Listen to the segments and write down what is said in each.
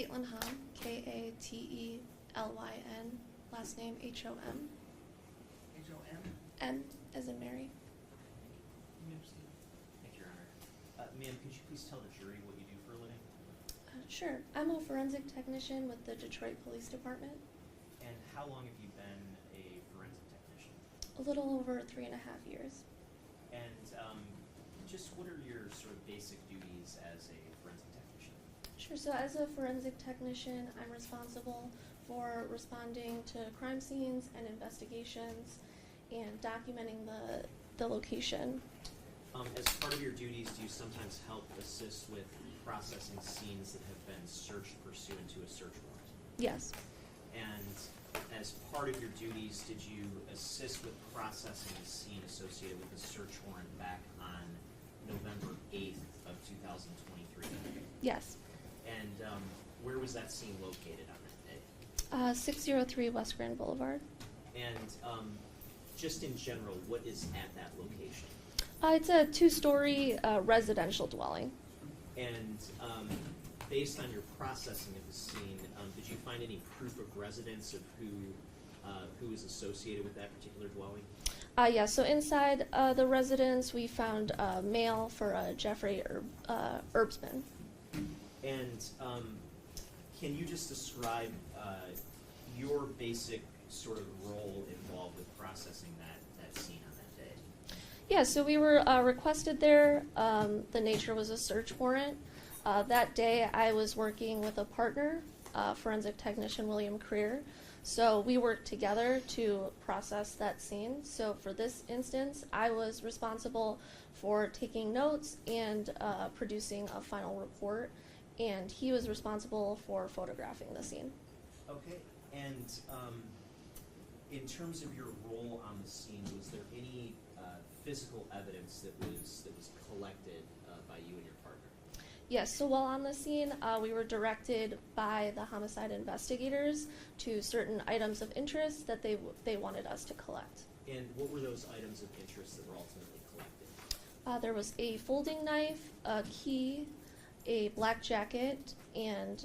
Katelyn Hom, K-A-T-E-L-Y-N, last name H-O-M. H-O-M? M as in Mary. Thank you, Your Honor. Ma'am, could you please tell the jury what you do for a living? Sure. I'm a forensic technician with the Detroit Police Department. And how long have you been a forensic technician? A little over 3.5 years. And just what are your sort of basic duties as a forensic technician? Sure. So as a forensic technician, I'm responsible for responding to crime scenes and investigations and documenting the location. As part of your duties, do you sometimes help assist with processing scenes that have been searched pursuant to a search warrant? Yes. And as part of your duties, did you assist with processing a scene associated with the search warrant back on November 8th of 2023? Yes. And where was that scene located on that day? 603 West Grand Boulevard. And just in general, what is at that location? It's a 2-story residential dwelling. And based on your processing of the scene, did you find any proof of residence of who is associated with that particular dwelling? Yeah, so inside the residence, we found mail for Jeffrey Erbsman. And can you just describe your basic sort of role involved with processing that scene on that day? Yeah, so we were requested there. The nature was a search warrant. That day, I was working with a partner, forensic technician William Creer. So we worked together to process that scene. So for this instance, I was responsible for taking notes and producing a final report, and he was responsible for photographing the scene. Okay, and in terms of your role on the scene, was there any physical evidence that was collected by you and your partner? Yes, so while on the scene, we were directed by the homicide investigators to certain items of interest that they wanted us to collect. And what were those items of interest that were ultimately collected? There was a folding knife, a key, a black jacket, and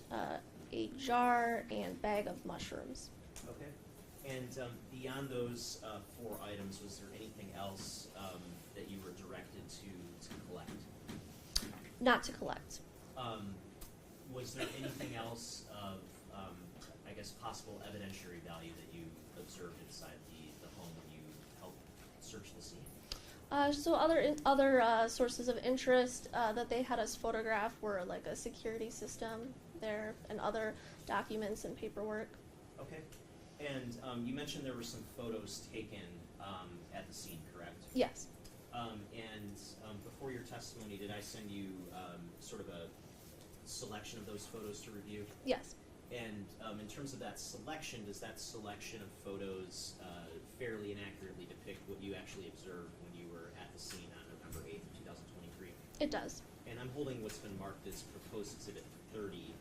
a jar and bag of mushrooms. Okay. And beyond those 4 items, was there anything else that you were directed to collect? Not to collect. Was there anything else of, I guess, possible evidentiary value that you observed inside the home when you helped search the scene? So other sources of interest that they had us photograph were like a security system there and other documents and paperwork. Okay. And you mentioned there were some photos taken at the scene, correct? Yes. And before your testimony, did I send you sort of a selection of those photos to review? Yes. And in terms of that selection, does that selection of photos fairly and accurately depict what you actually observed when you were at the scene on November 8th, 2023? It does. And I'm holding what's been marked as proposed exhibit 30.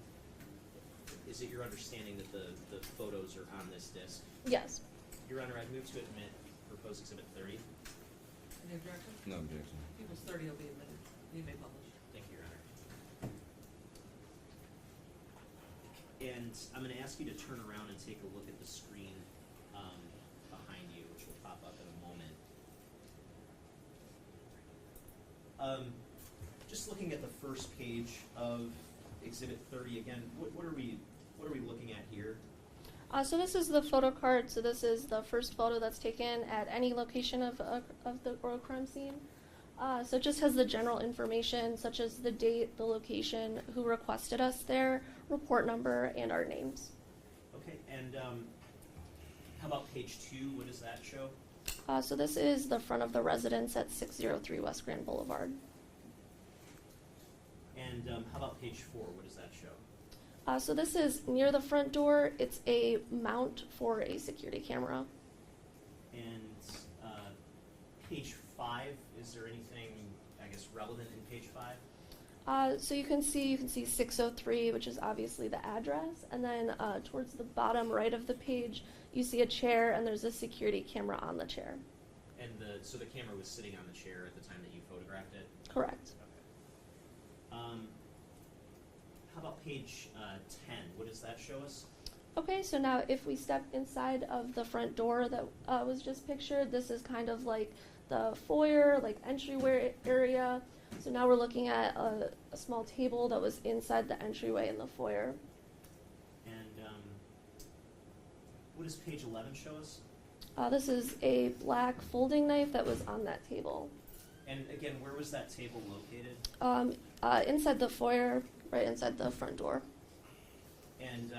Is it your understanding that the photos are on this disc? Yes. Your Honor, I move to admit proposed exhibit 30. Any objection? No objection. People's 30 will be admitted. You may publish. Thank you, Your Honor. And I'm going to ask you to turn around and take a look at the screen behind you, which will pop up in a moment. Just looking at the first page of Exhibit 30 again, what are we looking at here? So this is the photo card. So this is the first photo that's taken at any location of the oral crime scene. So it just has the general information such as the date, the location, who requested us there, report number, and our names. Okay, and how about page 2? What does that show? So this is the front of the residence at 603 West Grand Boulevard. And how about page 4? What does that show? So this is near the front door. It's a mount for a security camera. And page 5, is there anything, I guess, relevant in page 5? So you can see 603, which is obviously the address, and then towards the bottom right of the page, you see a chair, and there's a security camera on the chair. And so the camera was sitting on the chair at the time that you photographed it? Correct. Okay. How about page 10? what does that show us? Okay, so now if we step inside of the front door that was just pictured, this is kind of like the foyer, like entryway area. So now we're looking at a small table that was inside the entryway in the foyer. And what does page 11 show us? This is a black folding knife that was on that table. And again, where was that table located? Inside the foyer, right inside the front door. And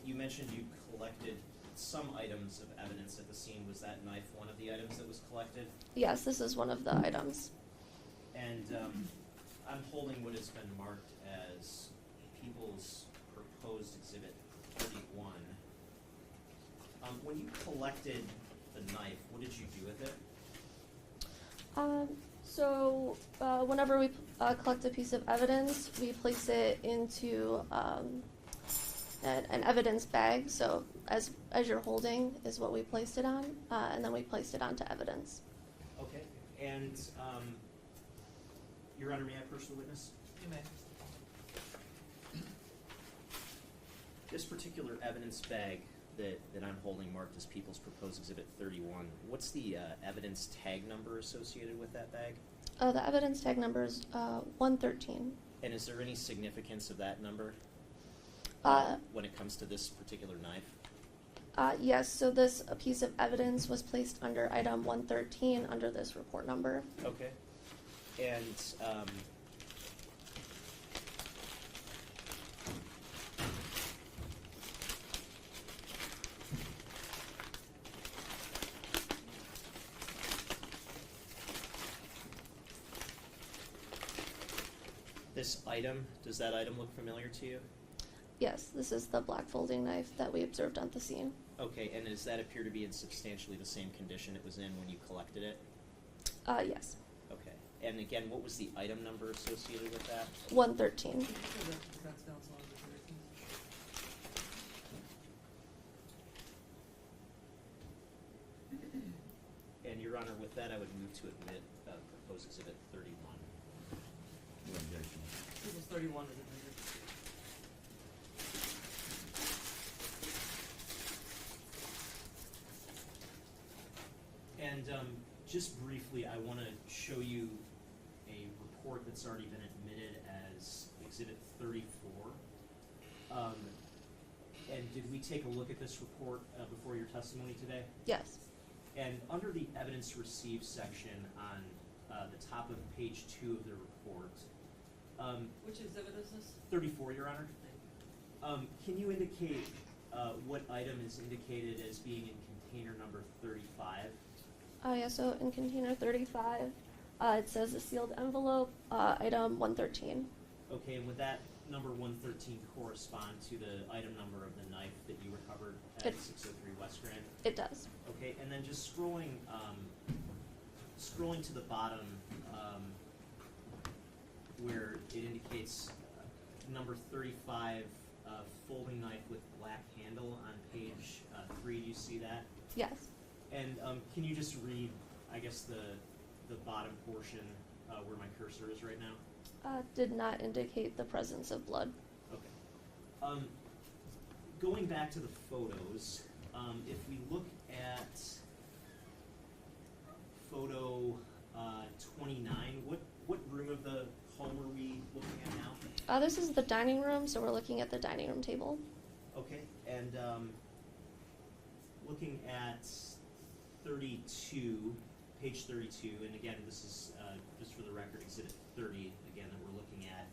you mentioned you collected some items of evidence at the scene. Was that knife one of the items that was collected? Yes, this is one of the items. And I'm holding what has been marked as People's Proposed Exhibit 31. When you collected the knife, what did you do with it? So whenever we collect a piece of evidence, we place it into an evidence bag. So as you're holding is what we placed it on, and then we placed it onto evidence. Okay. And Your Honor, may I approach the witness? You may. This particular evidence bag that I'm holding marked as People's Proposed Exhibit 31, what's the evidence tag number associated with that bag? The evidence tag number is 113. And is there any significance of that number when it comes to this particular knife? Yes, so this piece of evidence was placed under item 113 under this report number. Okay. And this item, does that item look familiar to you? Yes, this is the black folding knife that we observed on the scene. Okay, and does that appear to be in substantially the same condition it was in when you collected it? Yes. Okay. And again, what was the item number associated with that? 113. So the defense counsel on the jury, please. And Your Honor, with that, I would move to admit Proposed Exhibit 31. No objection. People's 31 is admitted. And just briefly, I want to show you a report that's already been admitted as Exhibit 34. And did we take a look at this report before your testimony today? Yes. And under the evidence received section on the top of page 2 of the report, Which exhibit is this? 34, Your Honor, can you indicate what item is indicated as being in container number 35? Yeah, so in container 35, it says a sealed envelope, item 113. Okay, and would that number 113 correspond to the item number of the knife that you recovered at 603 West Grand? It does. Okay, and then just scrolling to the bottom where it indicates number 35, folding knife with black handle on page 3. Do you see that? Yes. And can you just read, I guess, the bottom portion where my cursor is right now? Did not indicate the presence of blood. Okay. Going back to the photos, if we look at photo 29, what room of the home are we looking at now? This is the dining room, so we're looking at the dining room table. Okay, and looking at 32, page 32, and again, this is just for the record, Exhibit 30, again, that we're looking at.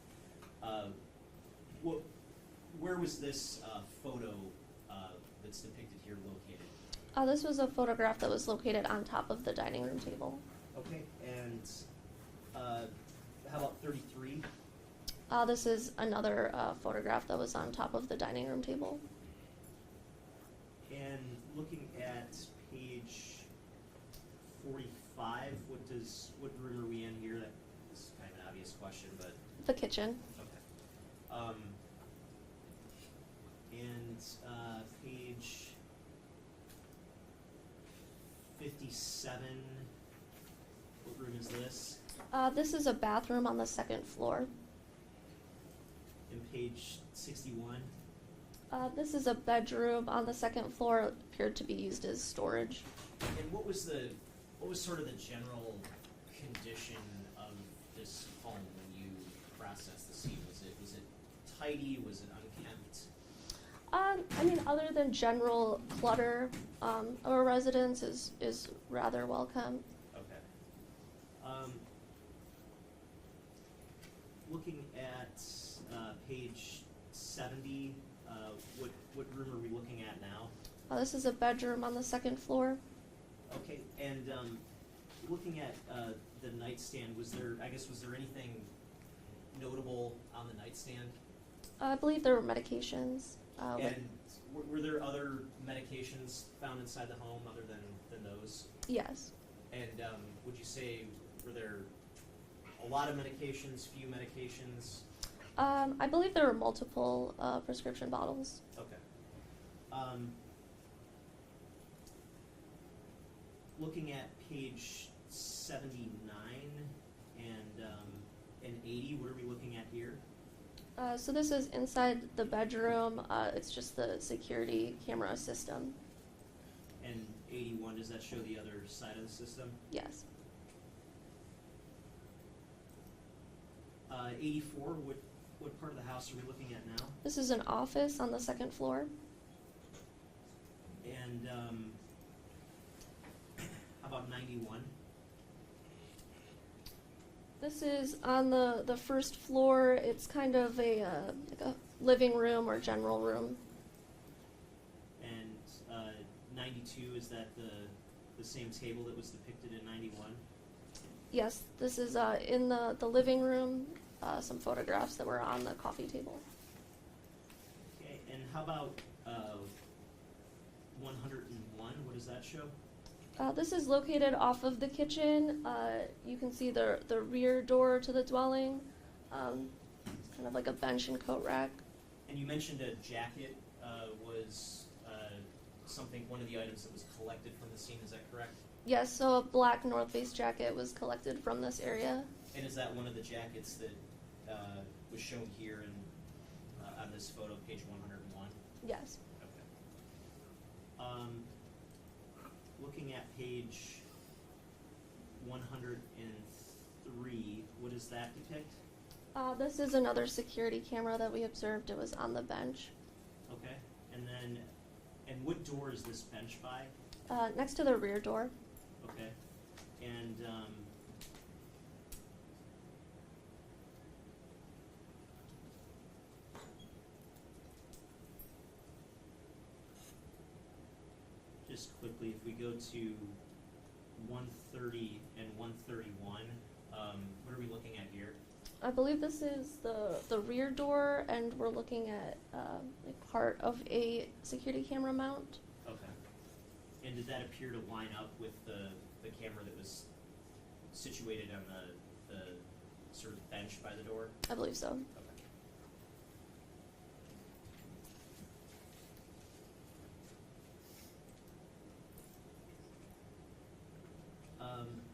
Where was this photo that's depicted here located? This was a photograph that was located on top of the dining room table. Okay, and how about 33? This is another photograph that was on top of the dining room table. And looking at page 45, what room are we in here? That is kind of an obvious question, but The kitchen. okay. And page 57, what room is this? This is a bathroom on the second floor. And page 61? This is a bedroom on the second floor. It appeared to be used as storage. And what was sort of the general condition of this home when you processed the scene? Was it tidy? Was it unkempt? I mean, other than general clutter, our residence is rather welcome. Okay. Looking at page 70, what room are we looking at now? This is a bedroom on the second floor. Okay, and looking at the nightstand, was there anything notable on the nightstand? I believe there were medications. And were there other medications found inside the home other than those? Yes. And would you say, were there a lot of medications, few medications? I believe there were multiple prescription bottles. Okay. Looking at page 79 and 80, what are we looking at here? So this is inside the bedroom. It's just the security camera system. And 81, does that show the other side of the system? Yes. 84, what part of the house are we looking at now? This is an office on the second floor. And how about 91? This is on the first floor. It's kind of like a living room or general room. And 92, is that the same table that was depicted in 91? Yes, this is in the living room. Some photographs that were on the coffee table. Okay, and how about 101? What does that show? This is located off of the kitchen. You can see the rear door to the dwelling. It's kind of like a bench and coat rack. And you mentioned a jacket was one of the items that was collected from the scene. Is that correct? Yes, so a black North Face jacket was collected from this area. And is that one of the jackets that was shown here on this photo, page 101? Yes. Okay. Looking at page 103, what does that depict? This is another security camera that we observed. It was on the bench. Okay. And what door is this bench by? Next to the rear door. Okay. And just quickly, if we go to 130 and 131, what are we looking at here? I believe this is the rear door, and we're looking at like part of a security camera mount. Okay. And did that appear to line up with the camera that was situated on the sort of bench by the door? I believe so. Okay.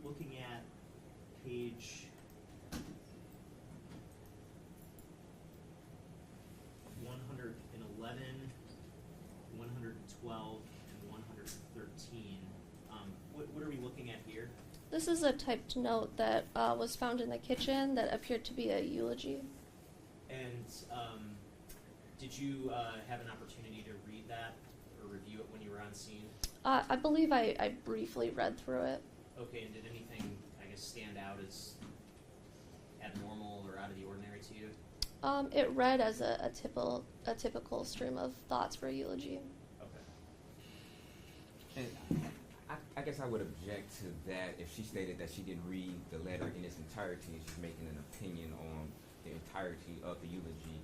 Looking at page 111, 112, and 113, what are we looking at here? This is a typed note that was found in the kitchen that appeared to be a eulogy. And did you have an opportunity to read that or review it when you were on scene? I believe I briefly read through it. Okay, and did anything, I guess, stand out as abnormal or out of the ordinary to you? It read as a typical stream of thoughts for a eulogy. Okay. And I guess I would object to that if she stated that she didn't read the letter in its entirety and she's making an opinion on the entirety of the eulogy,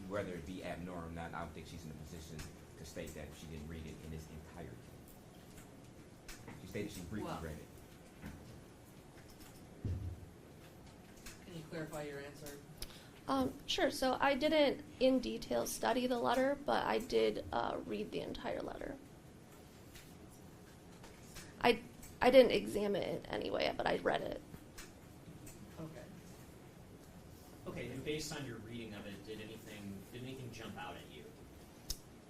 whether it be abnormal or not. I don't think she's in a position to state that she didn't read it in its entirety. She stated she briefly Well, read it. Can you clarify your answer? Sure. So I didn't in detail study the letter, but I did read the entire letter. I didn't examine it anyway, but I read it. Okay. Okay, and based on your reading of it, did anything jump out at you?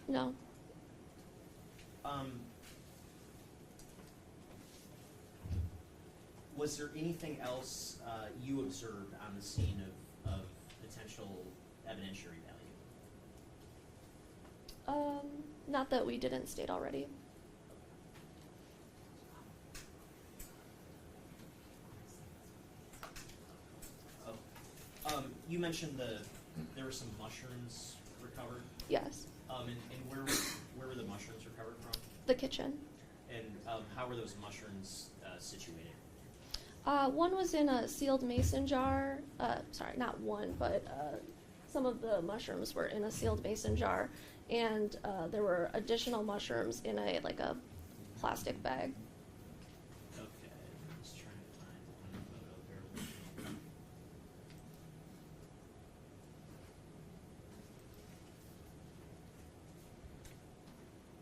No. Was there anything else you observed on the scene of potential evidentiary value? Not that we didn't state already. You mentioned there were some mushrooms recovered. Yes. And where were the mushrooms recovered from? The kitchen. And how were those mushrooms situated? One was in a sealed mason jar. Sorry, not one, but some of the mushrooms were in a sealed mason jar, and there were additional mushrooms in a plastic bag. Okay, I'm just trying to find one photo here.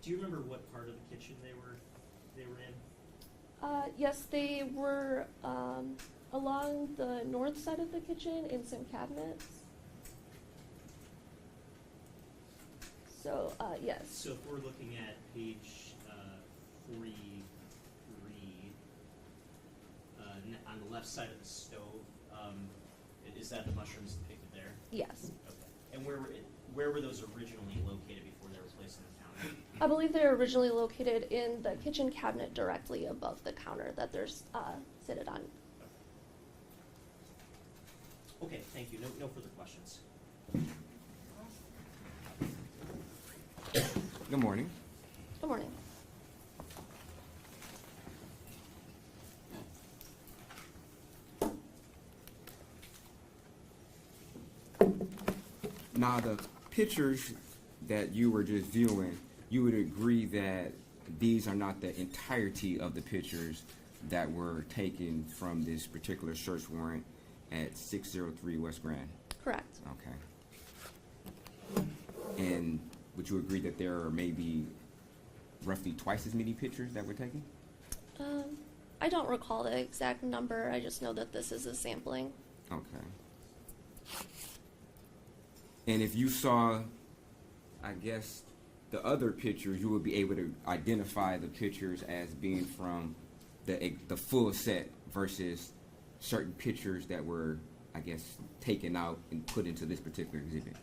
Do you remember what part of the kitchen they were in? Yes, they were along the north side of the kitchen in some cabinets. So, yes. So if we're looking at page 43, on the left side of the stove, is that the mushrooms depicted there? Yes. Okay. And where were those originally located before they were placed on the counter? I believe they were originally located in the kitchen cabinet directly above the counter that they're seated on. Okay, thank you. No further questions. Good morning. Good morning. Now, the pictures that you were just viewing, you would agree that these are not the entirety of the pictures that were taken from this particular search warrant at 603 West Grand? Correct. Okay. And would you agree that there are maybe roughly twice as many pictures that were taken? I don't recall the exact number. I just know that this is a sampling. Okay. And if you saw, I guess, the other pictures, you would be able to identify the pictures as being from the full set versus certain pictures that were, I guess, taken out and put into this particular exhibit.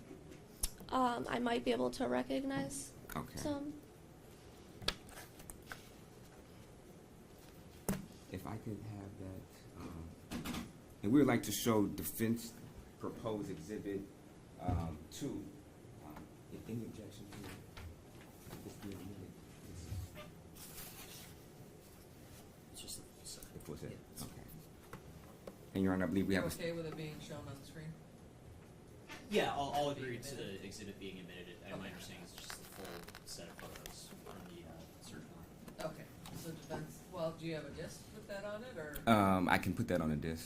I might be able to recognize some. If I could have that, and we would like to show defense proposed exhibit 2. Any objection to this being admitted? It's just the full set. The full set? Yeah. Okay. And Your Honor, I believe we You have a... okay with it being shown on the screen? Yeah, I'll agree to the Admitted? exhibit being admitted. My Okay. understanding is just the full set of photos from the search warrant. Okay, so defense, well, do you have a disc with that on it, or? I can put that on a disc.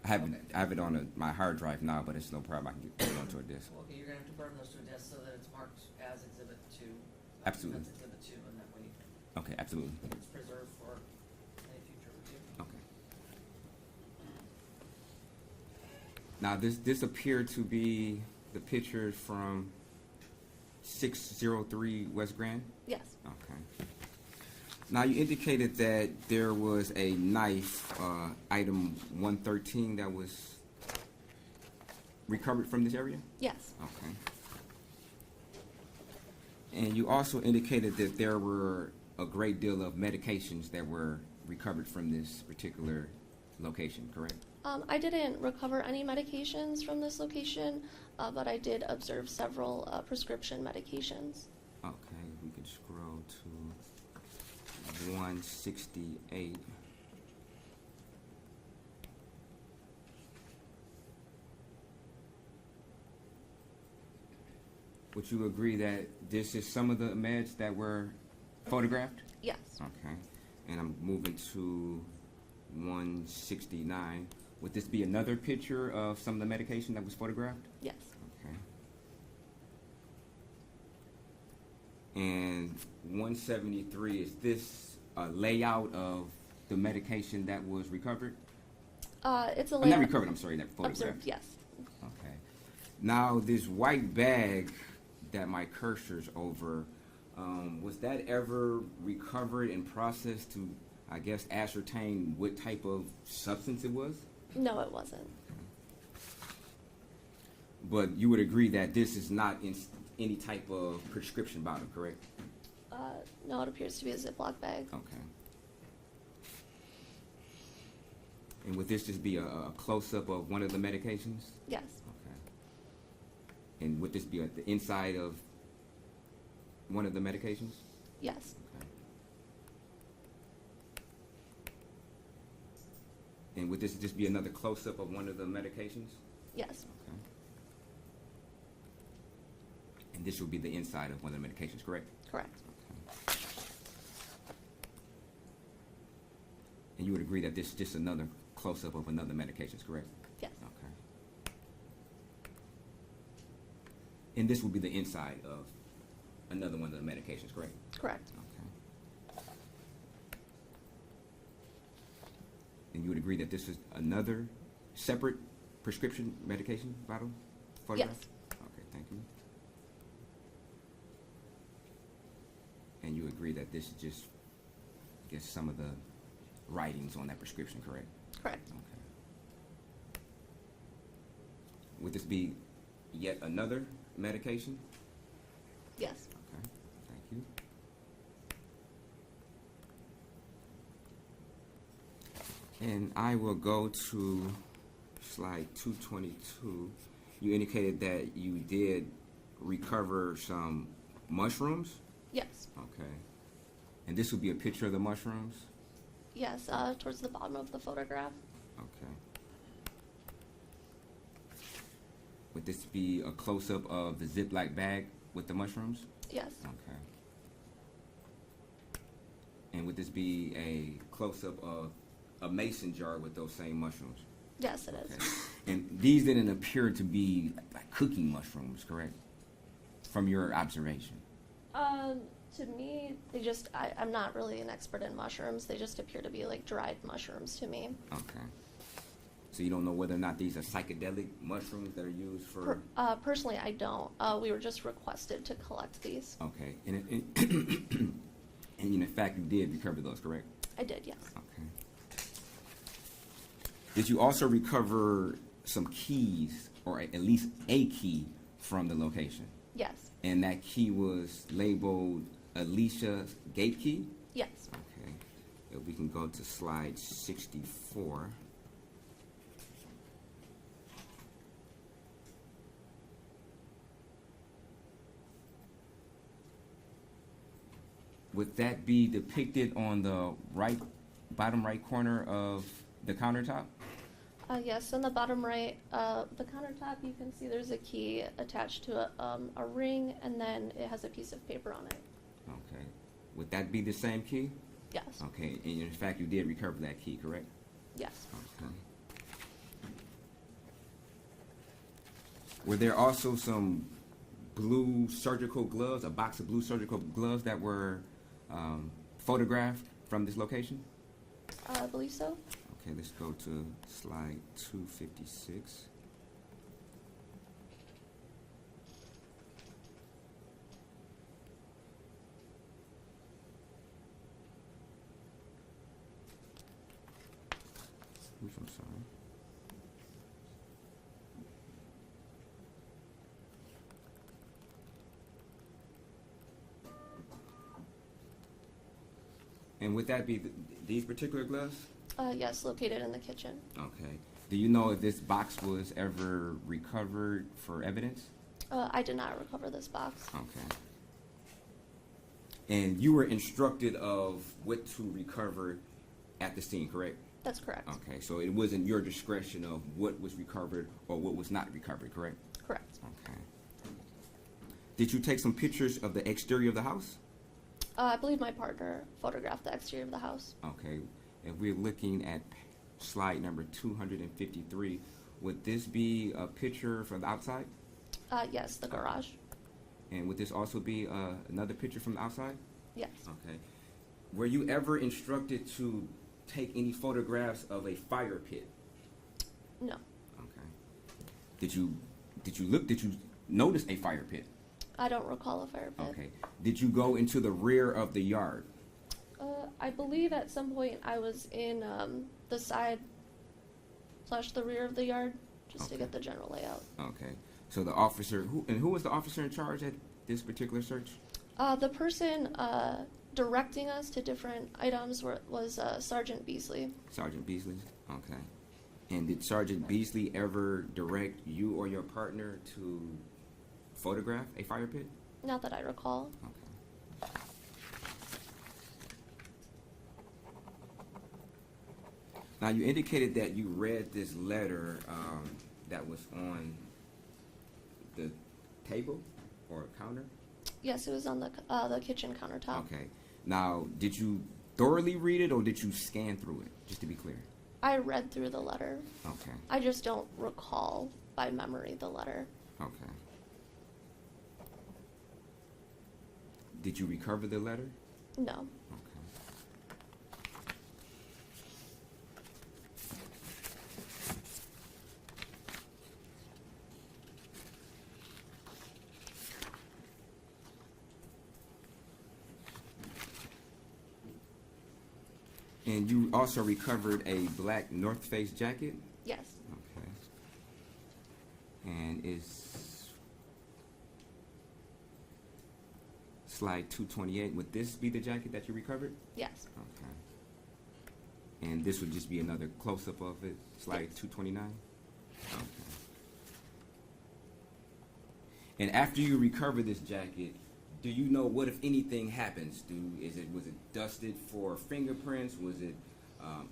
I have it on my hard drive now, but it's no problem. I can get it onto a disc. Okay, you're gonna have to burn those to a disc so that it's marked as exhibit 2. Absolutely. That's exhibit 2, and that way Okay, absolutely. it's preserved for any future review. Okay. Now, this appeared to be the pictures from 603 West Grand? Yes. Okay. Now, you indicated that there was a knife, item 113, that was recovered from this area? Yes. Okay. And you also indicated that there were a great deal of medications that were recovered from this particular location, correct? I didn't recover any medications from this location, but I did observe several prescription medications. Okay, we can scroll to 168. Would you agree that this is some of the meds that were photographed? Yes. Okay. And I'm moving to 169. Would this be another picture of some of the medication that was photographed? Yes. Okay. And 173, is this a layout of the medication that was recovered? It's a Not layout. recovered, I'm sorry, that photographed. Observed, yes. Okay. Now, this white bag that my cursor's over, Was that ever recovered and processed to, I guess, ascertain what type of substance it was? No, it wasn't. But you would agree that this is not in any type of prescription bottle, correct? No, it appears to be a Ziploc bag. Okay. And would this just be a close-up of one of the medications? Yes. Okay. And would this be at the inside of one of the medications? Yes. Okay. And would this just be another close-up of one of the medications? Yes. Okay. And this would be the inside of one of the medications, correct? Correct. Okay. And you would agree that this is just another close-up of another medication, correct? Yes. Okay. And this would be the inside of another one of the medications, correct? Correct. Okay. And you would agree that this is another separate prescription medication bottle? Photograph? Yes. Okay, thank you. And you agree that this is just, I guess, some of the writings on that prescription, correct? Correct. Okay. Would this be yet another medication? Yes. Okay, thank you. And I will go to slide 222. You indicated that you did recover some mushrooms? Yes. Okay. And this would be a picture of the mushrooms? Yes. Towards the bottom of the photograph. Okay. Would this be a close-up of the Ziploc bag with the mushrooms? Yes. Okay. And would this be a close-up of a mason jar with those same mushrooms? Yes, it is. Okay. And these didn't appear to be like cooking mushrooms, correct? From your observation. To me, they just, I'm not really an expert in mushrooms. They just appear to be like dried mushrooms to me. Okay. So you don't know whether or not these are psychedelic mushrooms that are used for... Personally, I don't. We were just requested to collect these. Okay. And in fact, you did recover those, correct? I did, yes. Okay. Did you also recover some keys, or at least a key, from the location? Yes. And that key was labeled Alicia's gate key? Yes. Okay. If we can go to slide 64. Would that be depicted on the right, bottom right corner of the countertop? Yes, on the bottom right, the countertop, you can see there's a key attached to a ring, and then it has a piece of paper on it. Okay. Would that be the same key? Yes. Okay. And in fact, you did recover that key, correct? Yes. Okay. Were there also some blue surgical gloves, a box of blue surgical gloves that were photographed from this location? I believe so. Okay, let's go to slide 256. Oops, I'm sorry. And would that be these particular gloves? Yes, located in the kitchen. Okay. Do you know if this box was ever recovered for evidence? I did not recover this box. Okay. And you were instructed of what to recover at the scene, correct? That's correct. Okay, so it wasn't your discretion of what was recovered or what was not recovered, correct? Correct. Okay. Did you take some pictures of the exterior of the house? I believe my partner photographed the exterior of the house. Okay. If we're looking at slide number 253, would this be a picture from the outside? Yes, the garage. And would this also be another picture from the outside? Yes. Okay. Were you ever instructed to take any photographs of a fire pit? No. Okay. Did you notice a fire pit? I don't recall a fire pit. Okay. Did you go into the rear of the yard? I believe at some point I was in the side / the rear of the yard just to Okay. get the general layout. Okay. So the officer, who was the officer in charge at this particular search? The person directing us to different items was Sergeant Beasley. Sergeant Beasley? Okay. And did Sergeant Beasley ever direct you or your partner to photograph a fire pit? Not that I recall. Okay. Now, you indicated that you read this letter that was on the table or counter? Yes, it was on the kitchen countertop. Okay. Now, did you thoroughly read it or did you scan through it, just to be clear? I read through the letter. Okay. I just don't recall by memory the letter. Okay. Did you recover the letter? No. Okay. And you also recovered a black North Face jacket? Yes. Okay. And it's slide 228. Would this be the jacket that you recovered? Yes. Okay. And this would just be another close-up of it, slide 229? Okay. And after you recover this jacket, do you know what, if anything, happens? Was it dusted for fingerprints? Was it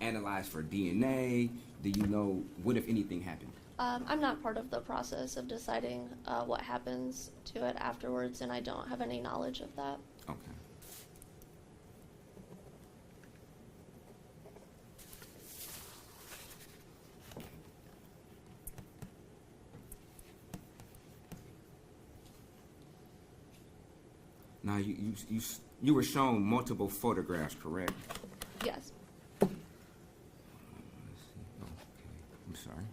analyzed for DNA? Do you know what, if anything, happened? I'm not part of the process of deciding what happens to it afterwards, and I don't have any knowledge of that. Okay. Now, you were shown multiple photographs, correct? Yes. Let's see. Oh, okay. I'm sorry.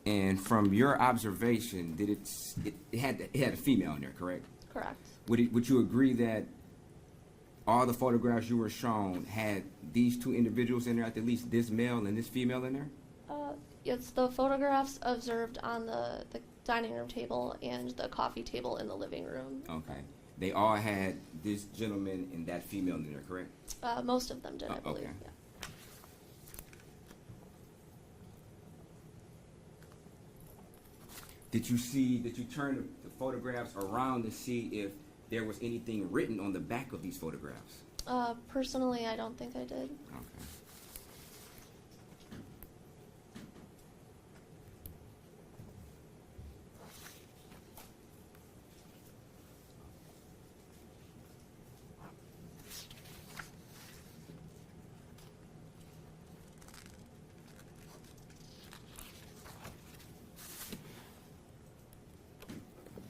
And from your observation, it had a female in there, correct? Correct. Would you agree that all the photographs you were shown had these two individuals in there, at least this male and this female in there? It's the photographs observed on the dining room table and the coffee table in the living room. Okay. They all had this gentleman and that female in there, correct? Most of them did, I believe. Okay. Yeah. Did you turn the photographs around to see if there was anything written on the back of these photographs? Personally, I don't think I did. Okay.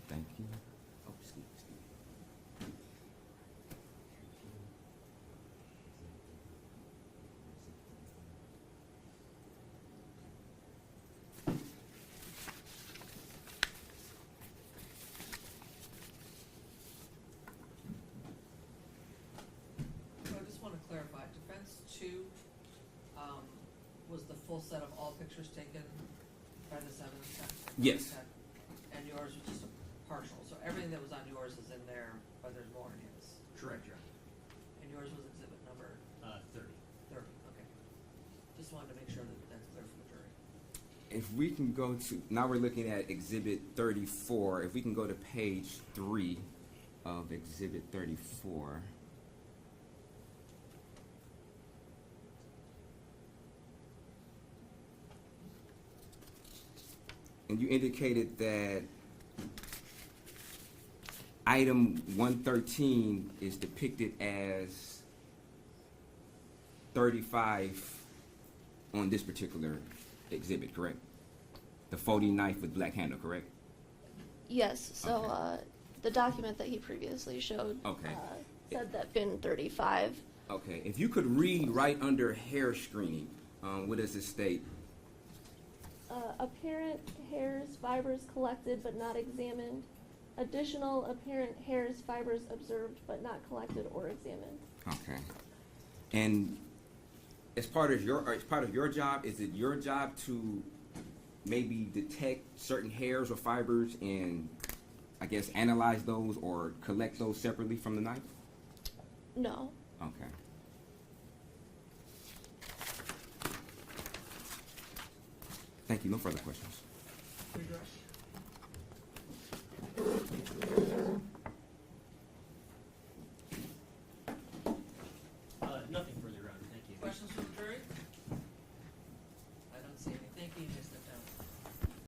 Thank you. Oh, excuse me. So I just want to clarify, defense 2 was the full set of all pictures taken by the 7 and 10? Yes. And yours was just a partial, so everything that was on yours is in there, but there's more in his. Correct, Your And yours was exhibit number Honor. 30. 30, okay. Just wanted to make sure that that's clear for the jury. If we can go to, now we're looking at Exhibit 34. If we can go to page 3 of Exhibit 34. And you indicated that item 113 is depicted as 35 on this particular exhibit, correct? The folding knife with black handle, correct? Yes. So Okay. the document that he previously showed Okay. said that bin 35. Okay, if you could read right under hair screening, what does it state? Apparent hairs, fibers collected but not examined. additional apparent hairs, fibers observed but not collected or examined. Okay. And as part of your job, is it your job to maybe detect certain hairs or fibers and, I guess, analyze those or collect those separately from the knife? No. Okay. Thank you. No further questions. Redress?